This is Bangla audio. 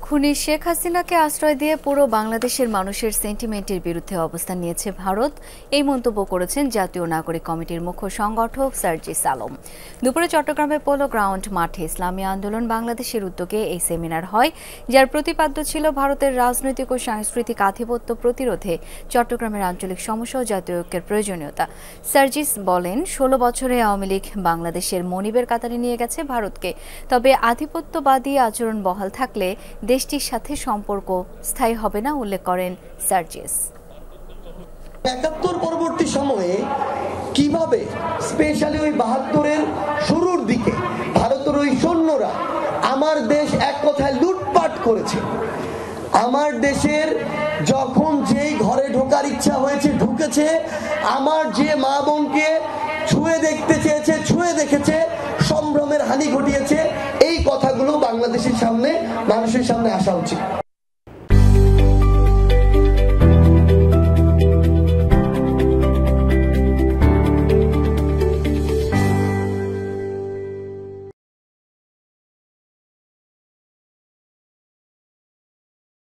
খুনি শেখ হাসিনাকে আশ্রয় দিয়ে পুরো বাংলাদেশের মানুষের সেন্টিমেন্টের বিরুদ্ধে অবস্থান নিয়েছে ভারত। এই মন্তব্য করেছেন জাতীয় নাগরিক কমিটির মুখ্য সংগঠক সার্জিস আলম। দুপুরে চট্টগ্রামের পোলো গ্রাউন্ড মাঠে ইসলামী আন্দোলন বাংলাদেশের উদ্যোগে এই সেমিনার হয়, যার প্রতিপাদ্য ছিল ভারতের রাজনৈতিক ও সাংস্কৃতিক আধিপত্য প্রতিরোধে চট্টগ্রামের আঞ্চলিক সমস্যা ও জাতীয় ঐক্যের প্রয়োজনীয়তা। সার্জিস বলেন, 16 বছরে আওয়ামী লীগ বাংলাদেশের মনিবের কাতারে নিয়ে গেছে ভারতকে। তবে আধিপত্যবাদী আচরণ বহাল থাকলে দেশটির সাথে সম্পর্ক স্থায়ী হবে না, উল্লেখ করেন সার্জিস। ৭১ পরবর্তী সময়ে কিভাবে স্পেশালি ওই ৭২-এর শুরুর দিকে ভারতের ওই সৈন্যরা আমার দেশ এক কথায় লুটপাট করেছে। আমার দেশের যখন যেই ঘরে ঢোকার ইচ্ছা হয়েছে ঢুকেছে, আমার যে মা বোনকে ছুঁয়ে দেখতে চেয়েছে ছুঁয়ে দেখেছে, সম্ভ্রমের হানি ঘটিয়েছে। এই কথাগুলো বাংলাদেশের সামনে, মানুষের সামনে আসা উচিত।